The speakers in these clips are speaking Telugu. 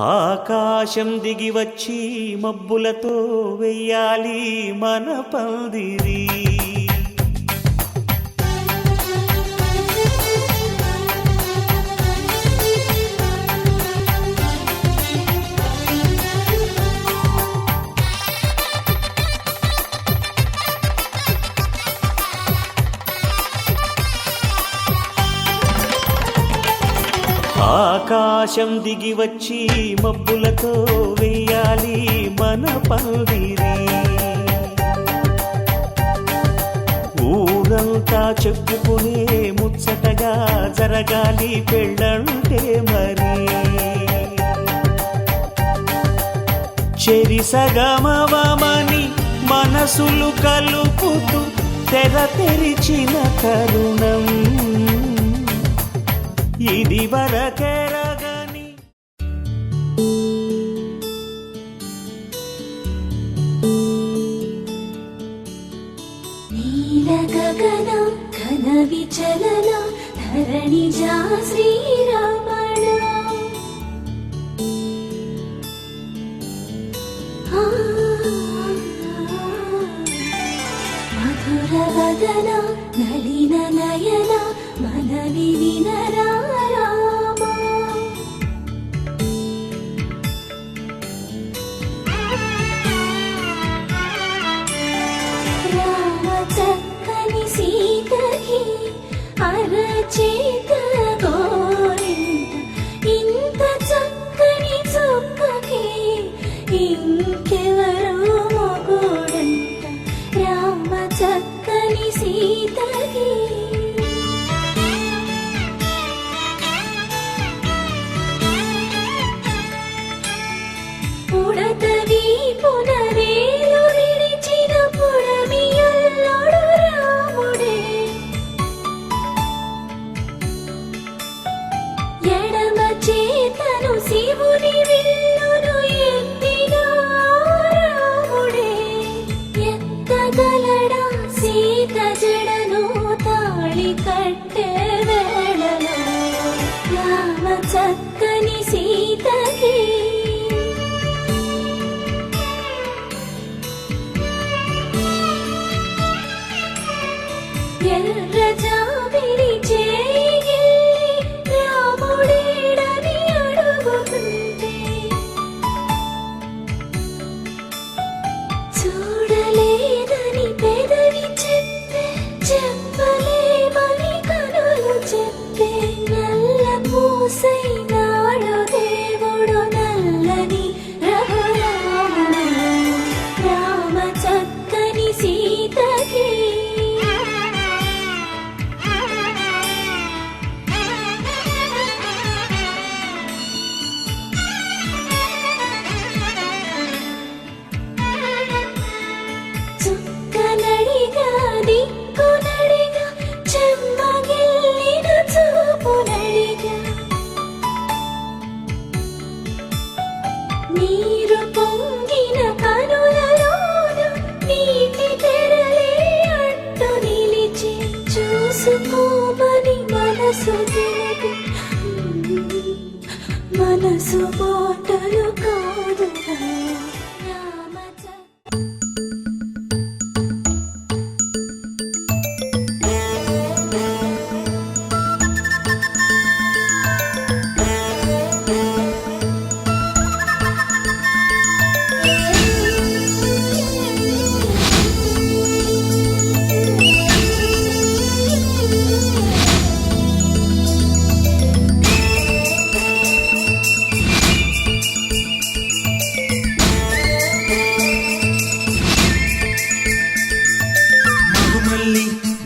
ఆకాశం దిగి వచ్చి మబ్బులతో వెయ్యాలి మన పందిరి. ఆకాశం దిగి వచ్చి మబ్బులతో వెయ్యాలి మన పందిరి. ఊరంతా చెప్పుకునే ముచ్చటగా జరగాలి పెళ్ళంటే మరి. చెరిసగమవమని మనసులు కలుపుతూ తెర తెరిచిన తరుణం ఇది వరకెరగని. నీల గగన ఘన విచలన ధరణిజా శ్రీరమణ. మధుర వదన నలిన నయన మనవి వినరా. అరచేత గోరింట ఇంత చక్కని చుక్కకి ఇంకెవరో మొగుడంట. రామ చక్కని సీతకి ఉడతవి పునరేలు విడిచిన పుడమియల్లోడు రాముడే. ఎడమ చేతను శివుని విల్లును ఎత్తిన రాముడే. ఎత్తగలడా సీత జడను తాళి కట్టే వేళలో రామ చక్కని సీతకి. ఎర్ర జాబిలి చేయి రాముడేడని అడుగుతుంటే చూడలేదని పెదవి చెప్పే చెప్పలేమని కనులు చెప్పే. నల్ల పూసై నాడు దేవుడు నల్లని రఘురాముడు రామ చక్కని సీతకి. చుక్కనడిగా దిక్కునడిగా చెమ్మగిల్లిన చూపునడిగా నీరు పొంగిన కనులలోన నీటి తెరలే అడ్డు నిలిచి చూసుకోమని మనసు తెలుగు. మనసు మాటలు కాదుగా రామ.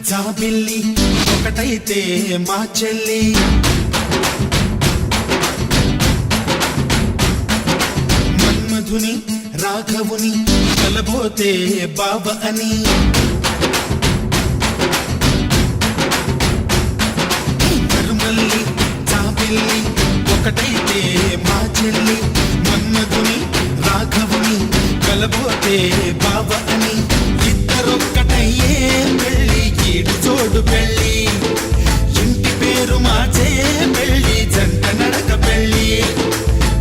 జాబిల్లి ఒకటైతే మా చెల్లి. మన్మధుని రాఘవుని కలబోతే బావ అని. మరుమల్లి జాబిల్లి ఒకటైతే మా చెల్లి. మన్మధుని రాఘవుని కలబోతే బావ అని. ఇద్దరొక్కటయ్యే పెళ్ళి ఈడు జోడు పెళ్ళి. ఇంటి పేరు మార్చే పెళ్ళి జంట నడక పెళ్ళి.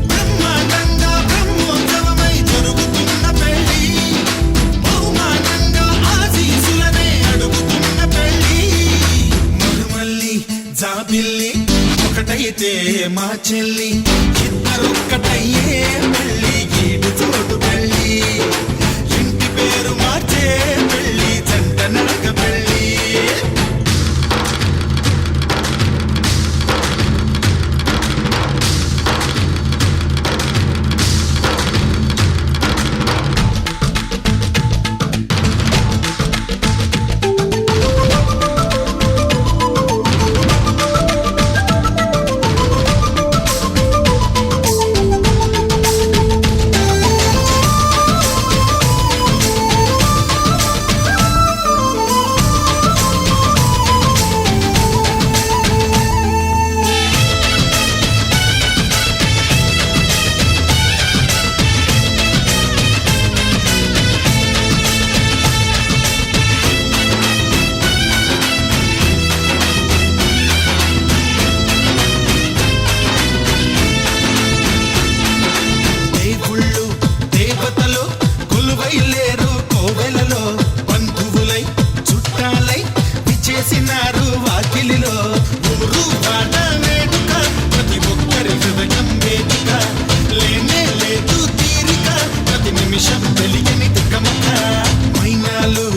బ్రహ్మాండ ఒకటైతే మా చెల్లి ఇద్దరొక్కటయ్యే పెళ్ళి ఈడు చోటు పెళ్ళి ఇంటి పేరు మార్చే పెళ్ళి జంట నడక పెళ్ళి చేసినారు వాకిలిలో ఊరు బాట వేడుక ప్రతి ఒక్కరి హృదయం వేదిక లేనే లేదు తీరిక ప్రతి నిమిషం తెలియని తిక్కమక్క మైనాలు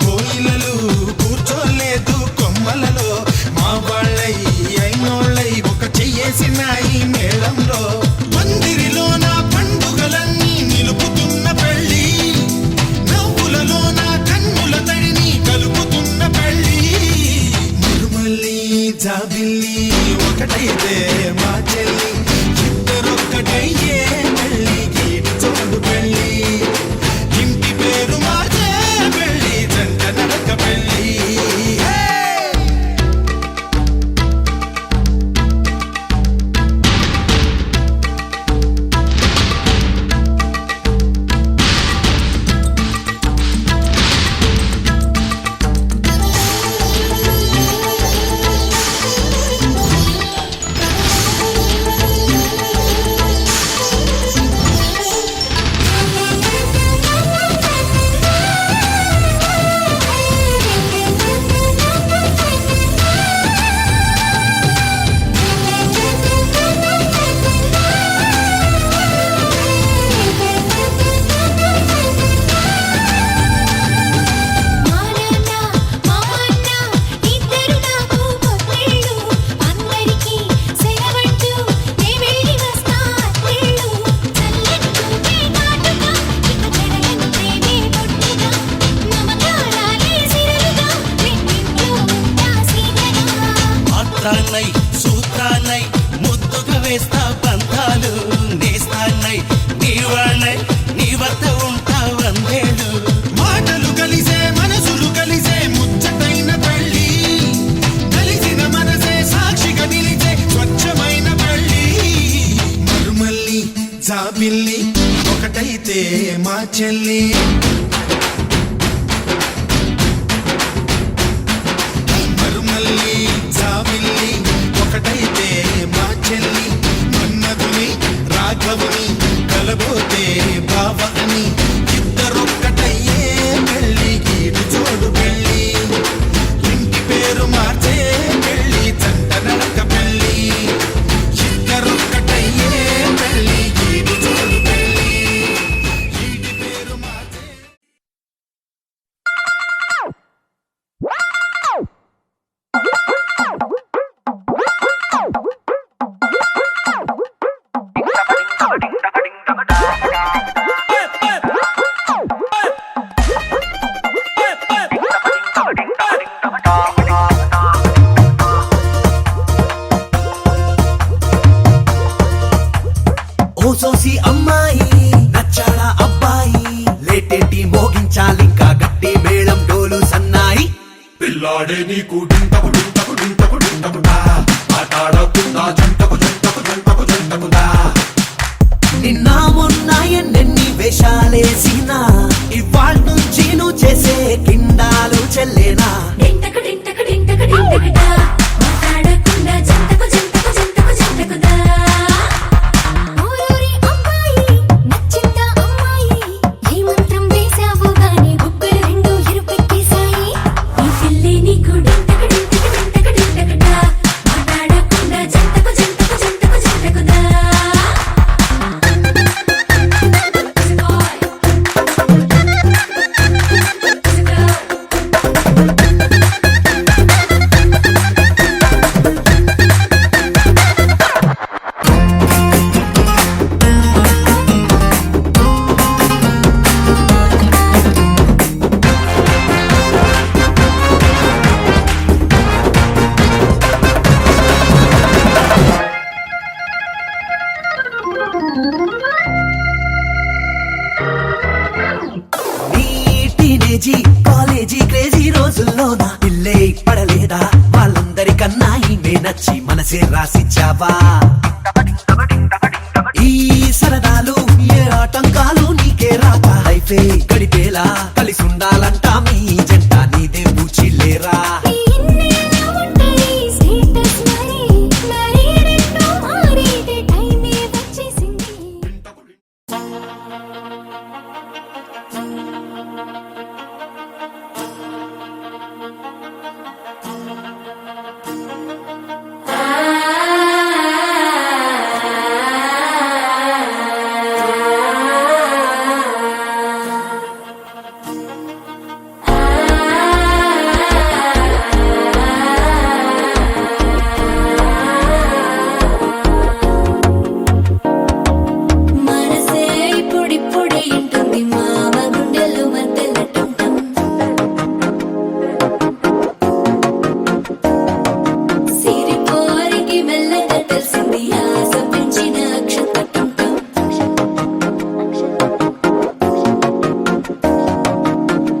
కోయిలలు కూర్చోలేదు కొమ్మలలో మా వాళ్ళై అయినోళ్ళై ఒక చెయ్యేసినాయి మేళంలో మందిరిలో నా పండుగలన్నీ నిలుపుతున్న పెళ్ళి నవ్వులలో నా కన్నుల తడిని కలుపుతున్న పెళ్ళి జాబిల్లి ఒకటైతే మా చెల్లి ఇద్దరొక్కటయ్యే పెళ్ళి గీడు చోటు పెళ్ళి ఇంటి పేరు మార్చే పెళ్ళి జంట నడక పెళ్ళి సూత్రాన్నై ముద్దుగా వేస్తా బంధాలు నేస్తాన్నై నీ వాళ్ళై నీ వద్ద ఉంటా వందేళ్ళు మాటలు కలిసే మనసులు కలిసే ముచ్చటైన పెళ్ళి కలిసిన మనసే సాక్షిగా నిలిచే స్వచ్ఛమైన పెళ్ళి మరుమల్లి జాబిల్లి ఒకటైతే మా చెల్లి మరుమల్లి జాబిల్లి ఒకటైతే మా చెల్లి మన్నదుని రాఘవుని కలబోతే బావ అని ఇద్దరొక్కటయ్యే పెళ్ళి గీడు చోడు పెళ్ళి ఇంటి పేరు మార్చే పెళ్ళి జంట నడక పెళ్ళి ఇద్దరొక్కటయ్యే పెళ్ళి గీడు చోడు పెళ్ళి ఇంటి పేరు మార్చే ఓసోసి అమ్మాయి నచ్చాడా అబ్బాయి లేటేంటి మోగించాలింకా గట్టి మేళం డోలు సన్నాయి పిల్లాడే నీకు డింటకు డింటకు డింటకు డింటకుడా ఆటాడకుండా జంటకు జంటకు జంటకు జంటకుదా నిన్న మొన్న ఎన్నెన్ని వేషాలేసినా ఇవాళ నుంచి నువ్వు చేసే కిండాలు చెల్లేనా డింటక డింటక డింటక డింటకడా మాట్లాడకుండా జంటకు జంటకు జంటకు జంటకుదా ఊరూరి అమ్మాయి నచ్చిందా అమ్మాయి ఈ మంత్రం వేసావు గాని బుగ్గలు రెండు ఎరుపెక్కేశాయి ఈ పిల్లి నీకు డింటక డింటక డింటక డింటకడా మాట్లాడకుండా జంటకు జంటకు టీనేజీ కాలేజీ క్రేజీ రోజుల్లోన పిల్లే పడలేదా వాళ్ళందరికన్నా ఈమె నచ్చి మనసే రాసిచ్చావా ఈ సరదాలు ఏ ఆటంకాలు నీకే రాక లైఫే గడిపేలా కలిసి ఉండాలంట మీ జంట నీదే పూచిల్లేరా ఇన్నేళ్ళ ఉంటాయి స్టేటస్ మరి మరి రెండు మారేటి టైమే వచ్చేసింది మనసే ఇప్పుడిప్పుడే ఇంటుంది మామ గుండెల్లో మధ్యలో టంటం సిరిపోరికి మెల్లగా తెలిసింది ఆశ పెంచిన అక్షత టంటం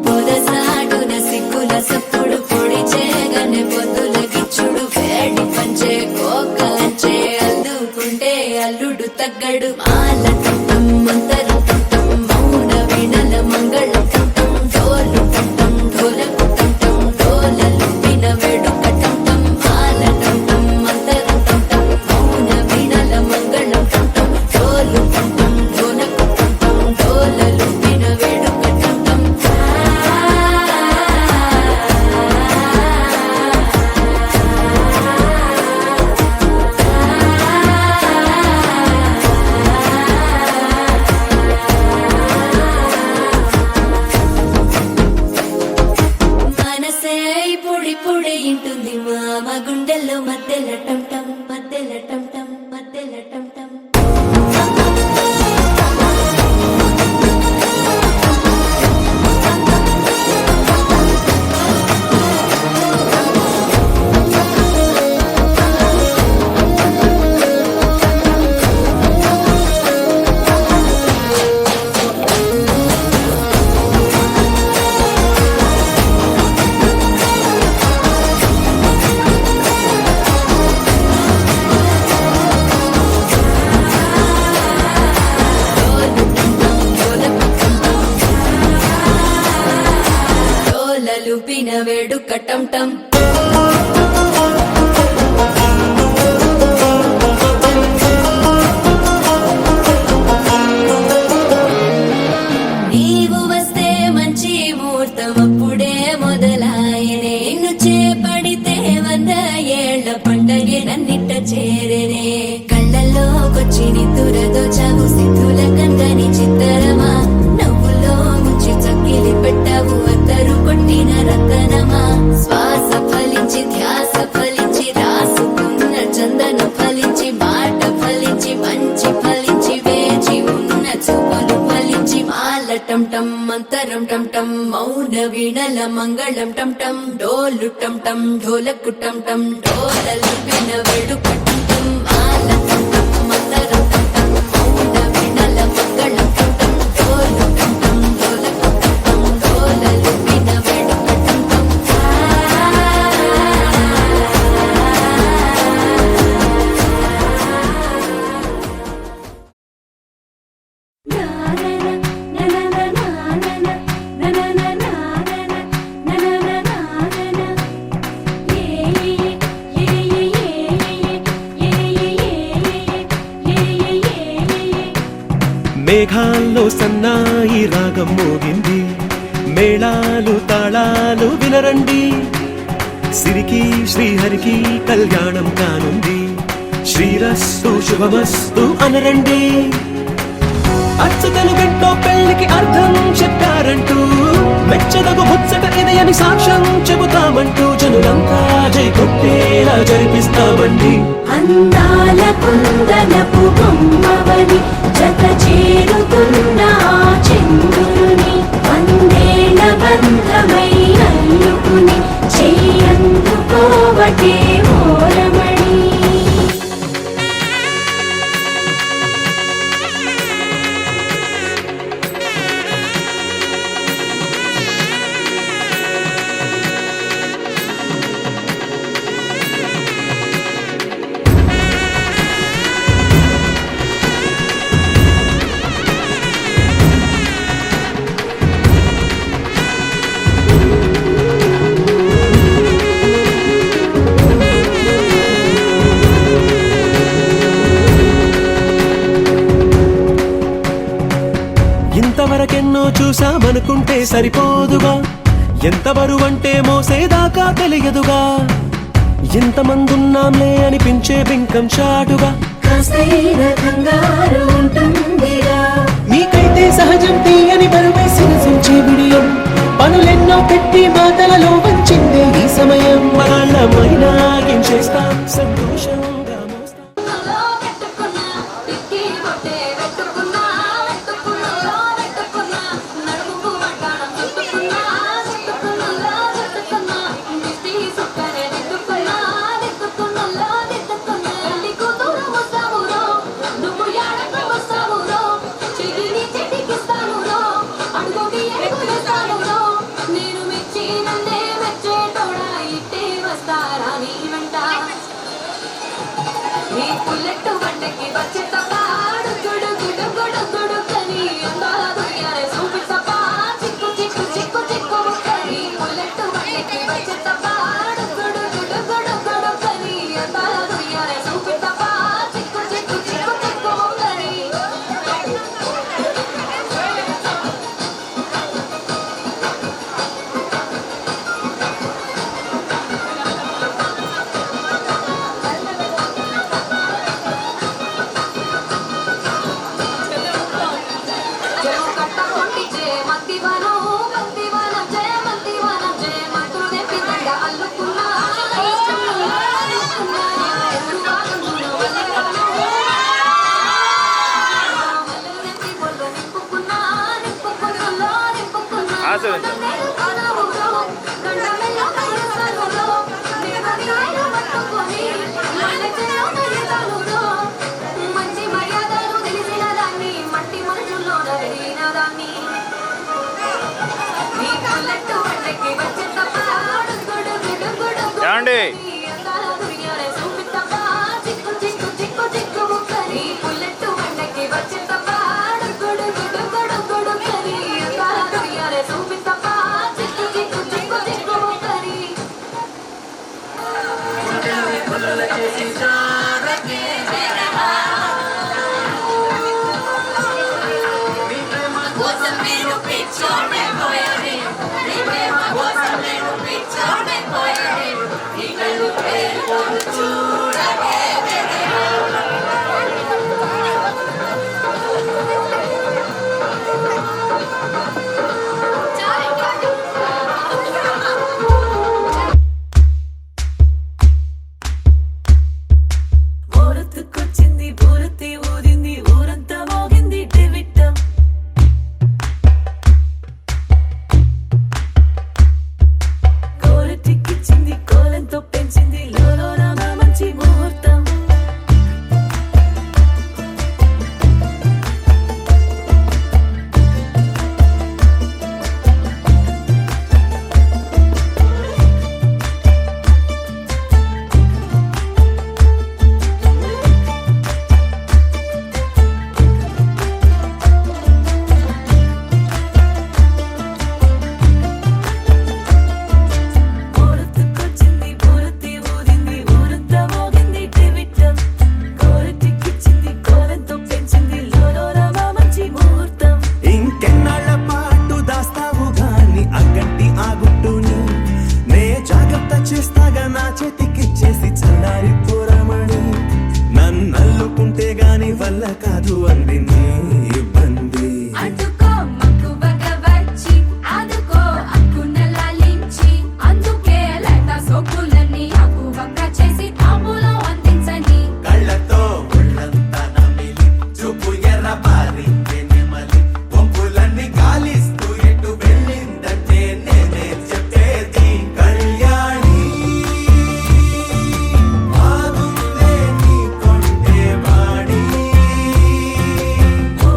పొదసాటున సిగ్గుల సప్పుడు పొడి చేయగానే పొద్దుల గిచ్చుడు వేడి పంచే కోకలంచే అల్లుకుంటే అల్లుడు తగ్గడు మాల టంటం మంతరం టంటం మౌన వీణల మంగళం టంటం డోలు టంటం ఢోలకు టంటం డోలలు విన వేడుక టంటం మాల టంటం మంతరం టంటం మౌన వీణల మంగళం టంటం డోలు టంటం ఢోలకు టంటం డోలలు విన వేడుక టంటం మనసే ఇప్పుడిప్పుడే ఇంటుంది మామ గుండెల్లో మధ్యలో టంటం మధ్యలో టంటం మధ్యలో టంటం డోలలు పిన వేడుక టంటం నీవు వస్తే మంచి ముహూర్తం అప్పుడే మొదలాయనే నిన్ను చేపడితే 100 ఏళ్ల పండగే నన్నిట్ట చేరేనే కళ్ళల్లోకొచ్చి నిద్దురదోచావు సిద్ధుల కందని చిత్తరమా నవ్వులో ముంచి చక్కిలి పెట్టావు అద్దరు కొట్టిన రతనమా శ్వాస ఫలించి ధ్యాస ఫలించి రాసుకున్న చందన ఫలించి మాట ఫలించి మంచి ఫలించి వేచి ఉన్న చూపులు ఫలించి మాల టంటం మంతరం టంటం మౌన వీణల మంగళం టంటం డోలు టంటం ఢోలకు టంటం డోలలు విన వేడుక టంటం మాల టంటం మంతరం టంటం మౌన వీణల మంగళం టంటం డోలు టంటం ఢోలకు టంటం డోలలు విన వేడుక టంటం మేఘాల్లో సన్నాయి రాగం మోగింది మేళాలు తాళాలు వినరండి సిరికి శ్రీహరికి కళ్యాణం కానుంది శ్రీరస్తు శుభమస్తు అనరండి అచ్చతలు గంటో పెళ్లికి అర్థం చెప్పారంటూ మెచ్చదగు ముచ్చట ఇది అని సాక్ష్యం చెబుతామంటూ జనులంతా జై కొట్టేలా జరిపిస్తామండి అందాల కుందనపు బొమ్మవని జత చేరుతున్న ఆ చంద్రుని వందేళ్ల బంధమై అల్లుకుని చెయ్యందుకోవటే ఓరమణి చూసామనుకుంటే సరిపోదుగా, ఎంత బరువంటే మోసేదాకా తెలియదుగా, ఎంతమందున్నాంలే అనిపించే బింకం చాటుగా. మీకైతే సహజం తీయని బరువేసిన సించే బిడియం, పనులెన్నో పెట్టి మాటలలో వంచిందే ఈ సమయం. వాళ్ళమైనా ఏం చేస్తాం, సంతోషంగా మోస్తాం. పుల్లెట్టు బండకి వచ్చే తపాడు గుడు గుడు గుడు గుడు కని అందాల దుయ్యారే సూపి తపా చిక్కు చిక్కు చిక్కు చిక్కు కని పుల్లెట్టు బండకి వచ్చే తపాడు గుడు గుడు గుడు గుడు కని అందాల దుయ్యారే సూపి తపా చిక్కు చిక్కు చిక్కు చిక్కు కని మంచి మర్యాదలు తెలిసిన దాన్ని మట్టి మనుషుల్లో నలిగిన దాన్ని నీ పుల్లెట్టు బండకి వచ్చే తపాడు గుడు గుడు గుడు ఏమండి అందాల దుయ్యారే సూపి తపా చిక్కు చిక్కు చిక్కు చిక్కు ముక్కని పుల్లెట్టు బండకి వచ్చే తపాడు గుడు గుడు గుడు గుడు కని అందాల దుయ్యారే సూపి తపా చిక్కు చిక్కు చిక్కు చిక్కు ముక్కని ఊరొత్తుకొచ్చింది ఊరొత్తి ఊరింది ఊరంతా మోగింది డెవిట్టం కోరటిక్కిచ్చింది కోలంతో పెంచింది లోలో రామ మంచి ముహూర్తం ఊరొత్తుకొచ్చింది ఊరొత్తి ఊరింది ఊరంతా మోగింది డెవిట్టం కోరటిక్కిచ్చింది కోలంతో పెంచింది లోలో రామ మంచి ముహూర్తం ఇంకెన్నాళ్ళ పాటు దాస్తావు గాని అగ్గంటి ఆ గుట్టుని నే జాగ్రత్త చేస్తాగా నా చేతికిచ్చేసి చల్లారి పోరమణి నన్నల్లుకుంటే గాని వల్ల కాదు అంది నీ ఇబ్బంది అడ్డుకో మక్కువగా వచ్చి ఆదుకో అక్కున లాలించి అందుకే లేత సోకులన్నీ అక్కువగా చేసి తాంబూలం అందించని కళ్ళతో ఒళ్ళంతా నమిలి చూపు ఎర్ర బారి నెమలి వంపులన్నీ గాలిస్తూ ఎటు వెళ్ళిందంటే నేనే చెప్పేది కళ్యాణి బాగుందే నీ కొంటే వాడి ఓ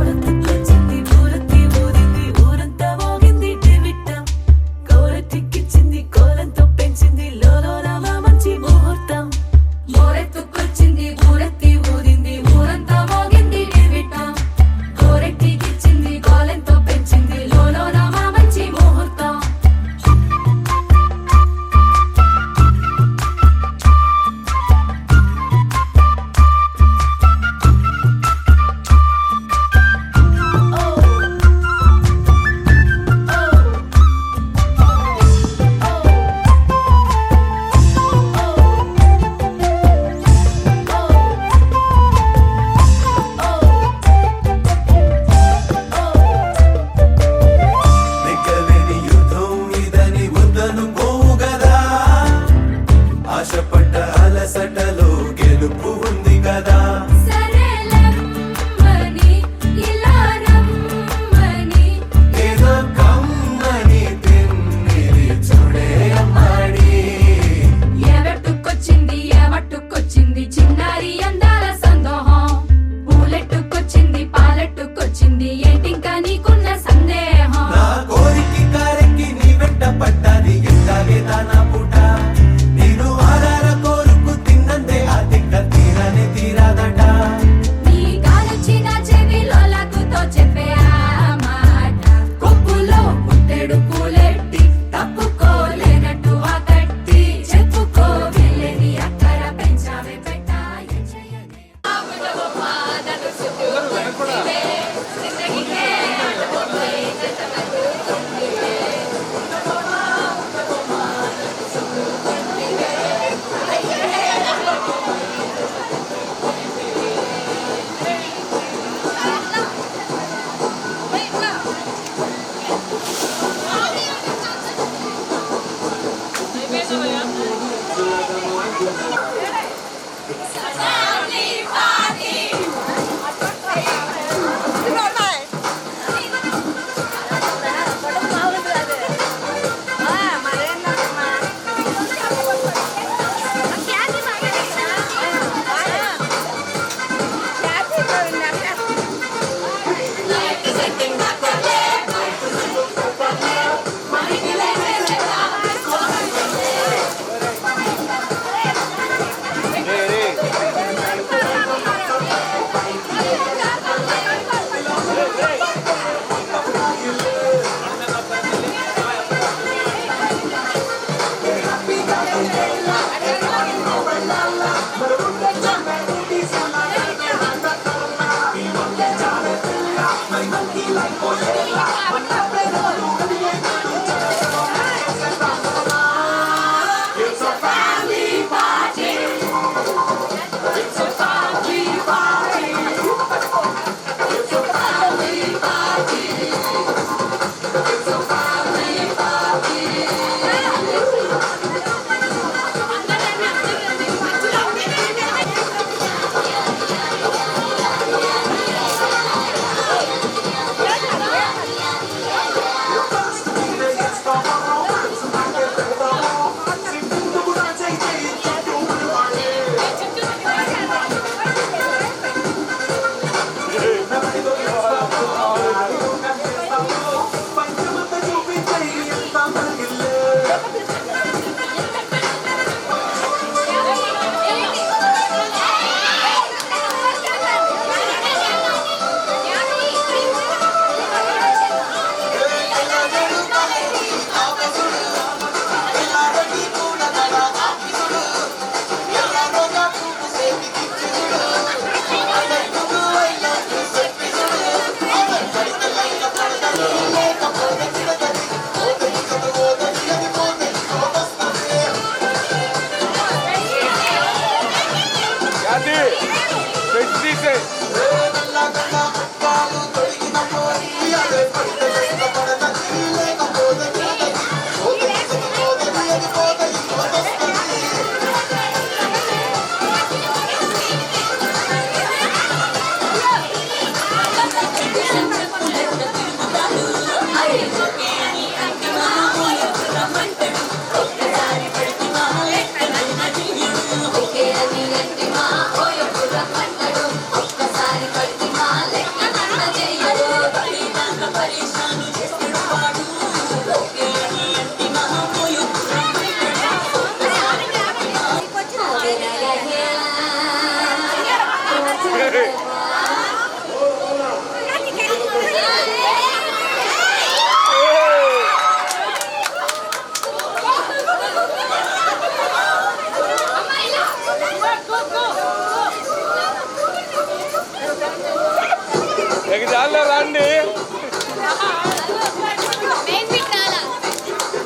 రండి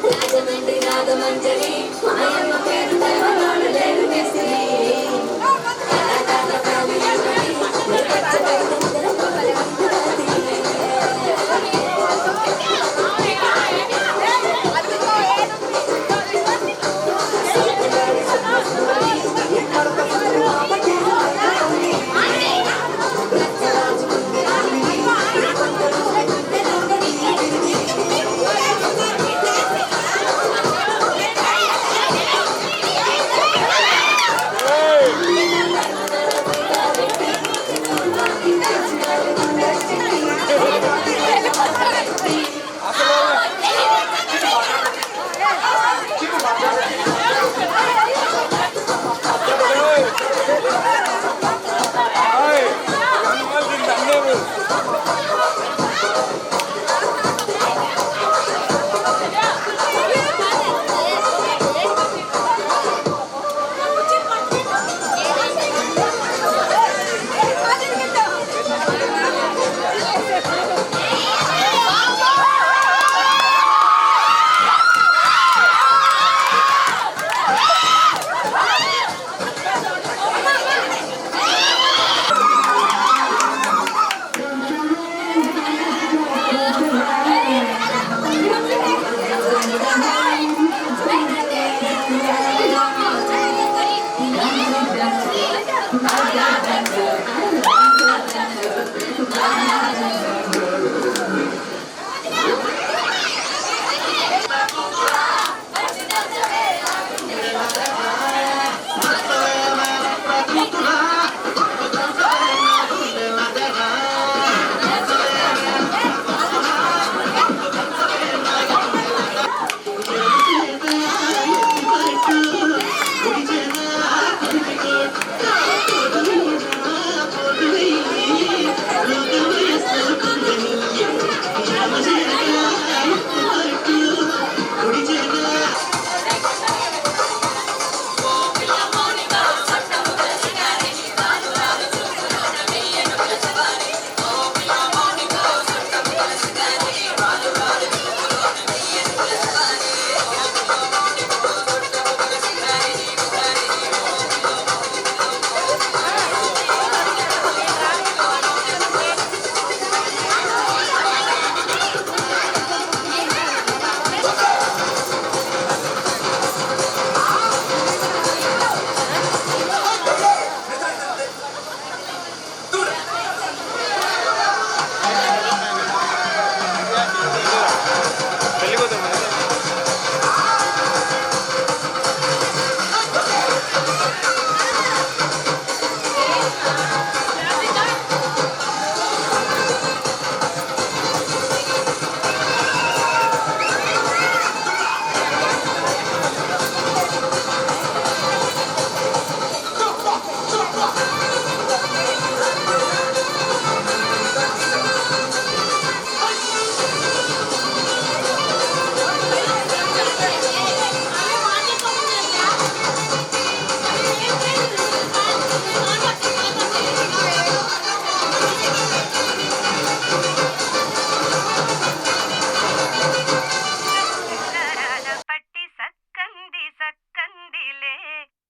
రాజమండ్రి రాగమంజరి మాయమ్మ పేరు తెలవనోడు లేడు కేసరి.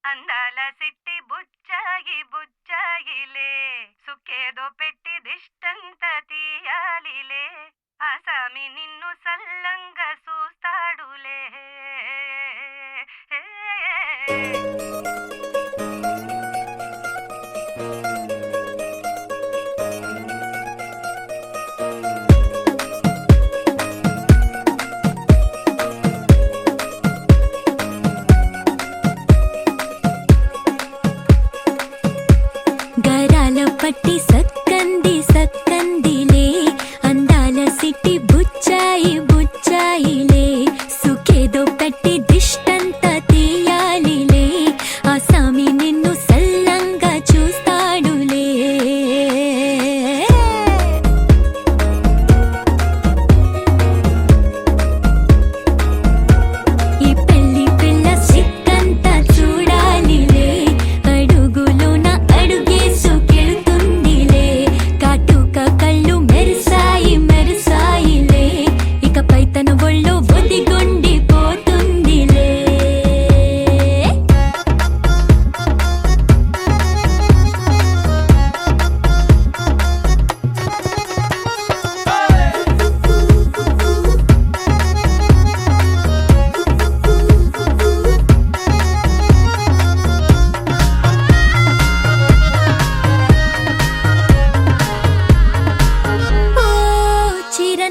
అందాల సిట్టి బుచ్చాయి బుచ్చాయిలే సుఖేదో పెట్టి దిష్టంత తీయాలిలే ఆసామి నిన్ను సల్లంగా చూస్తాడులే పట్టి సక్కంది సక్కందిలే అందాల సిట్టి బుచ్చాయి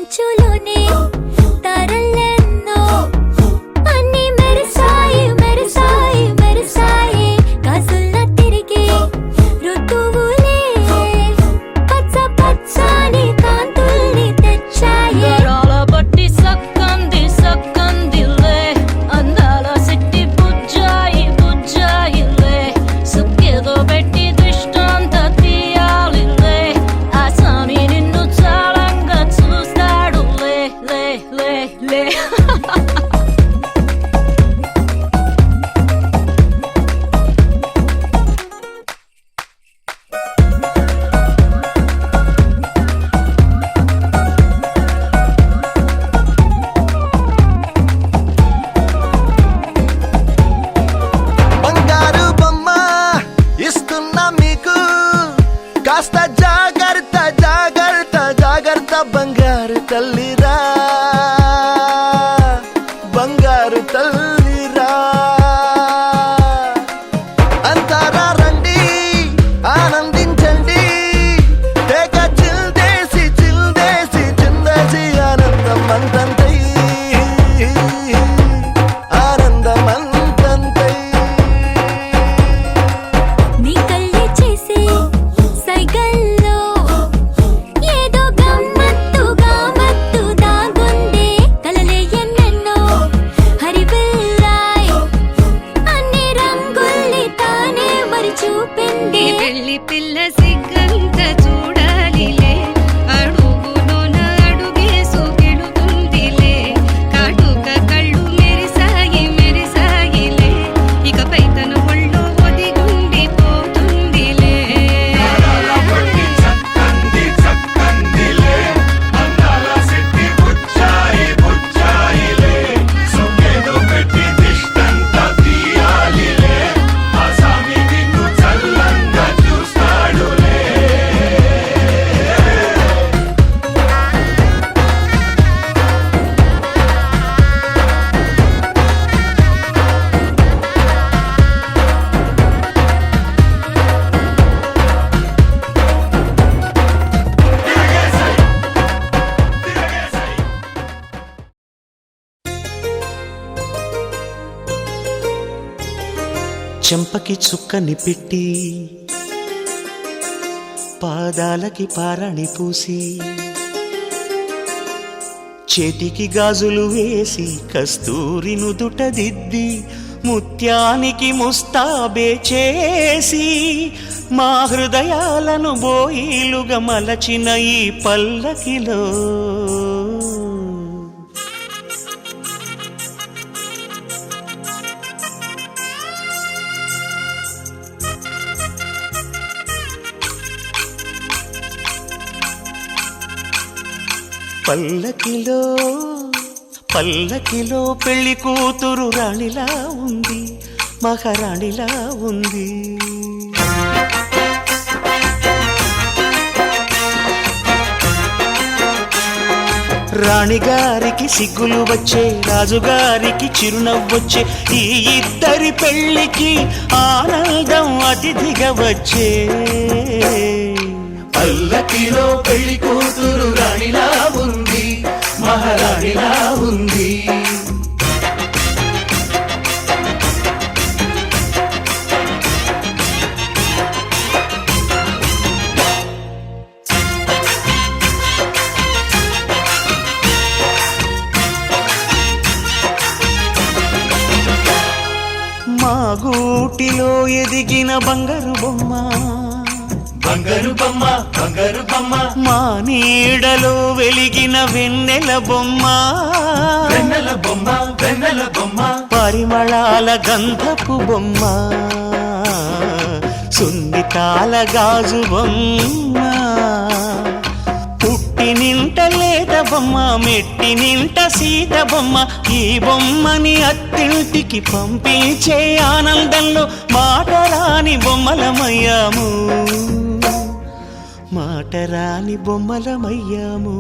మంచులోనే తారలెన్నో అన్ని మెరిసాయి మెరిసాయి మెరిసాయి కాసుల్లా తిరిగే ఋతువులే పచ్చ పచ్చని కాంతుల్ని తెచ్చాయి గరాల బట్టి సక్కంది సక్కందిలే అందాల సిట్టి బుజ్జాయి బుజ్జాయిలే సుక్కేదో పెట్టి దృష్టాంత తీయాలిలే ఆ స్వామి నిన్ను చాలంగా చూస్తాడు లే లే లే లే బంగారు బొమ్మ ఇస్తున్నా మీకు కాస్త జాగ్రత్త జాగ్రత్త జాగ్రత్త బంగారు తల్లిరా బంగారు తల్లిరా అంతారా రండి ఆనందించండి తెగ చిల్దేసి చిల్దేసి చిందేసి ఆనందం అంతంతై ఆనందం అంతంతై నీ కళ్ళే చేసే సైగల్లో ఏదో గమ్మత్తుగా మత్తు దాగుందే కలలే ఎన్నెన్నో హరిబిల్లాయ్ అన్ని రంగుల్ని తానే మరి చూపింది పెళ్లి పిల్ల సిగ్గంత చూడాలిలే అడుగులోన అడుగేసు గెలుతుందిలే కాటుక కళ్ళు మెరిసాయి మెరిసాయిలే ఇకపై తన ఒళ్ళో ఒదిగుండిపోతుందిలే పట్టి చక్కంది చక్కందిలే అందాల సిట్టి బుచ్చాయి బుచ్చాయిలే సుఖేదో పెట్టి దిష్టంత తీయాలిలే ఆ స్వామి నిన్ను చల్లంగా చూస్తాడులే చెంపకి చుక్కని పెట్టి పాదాలకి పారాణి పూసి చేతికి గాజులు వేసి కస్తూరి నుదుట దిద్ది ముత్యానికి ముస్తాబే చేసి మా హృదయాలను బోయిలుగా మలచిన ఈ పల్లకిలో పల్లకిలో పల్లకిలో పెళ్లి కూతురు రాణిలా ఉంది మహారాణిలా ఉంది రాణిగారికి సిగ్గులు వచ్చే రాజుగారికి చిరునవ్వొచ్చే ఈ ఇద్దరి పెళ్లికి ఆనందం అతిథిగా వచ్చే పల్లకిలో పెళ్లి కూతురు రాణిలా ఉంది మహారాణిలా ఉంది మా గూటిలో ఎదిగిన బంగారు బొమ్మ బంగారు బొమ్మ బంగారు బొమ్మ మా నీడలో వెలిగిన వెన్నెల బొమ్మ వెన్నెల బొమ్మ వెన్నెల బొమ్మ పరిమళాల గంధపు బొమ్మ సున్నితాల గాజు బొమ్మ పుట్టి నింట లేత బొమ్మ మెట్టి నింట సీత బొమ్మ ఈ బొమ్మని అత్తింటికి పంపించే ఆనందంలో మాటరాని బొమ్మలమయ్యాము మాటరాని బొమ్మలమయ్యాము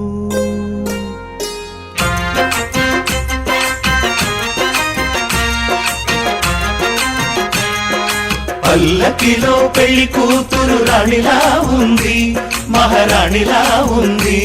పల్లకిలో పెళ్లి కూతురు రాణిలా ఉంది మహారాణిలా ఉంది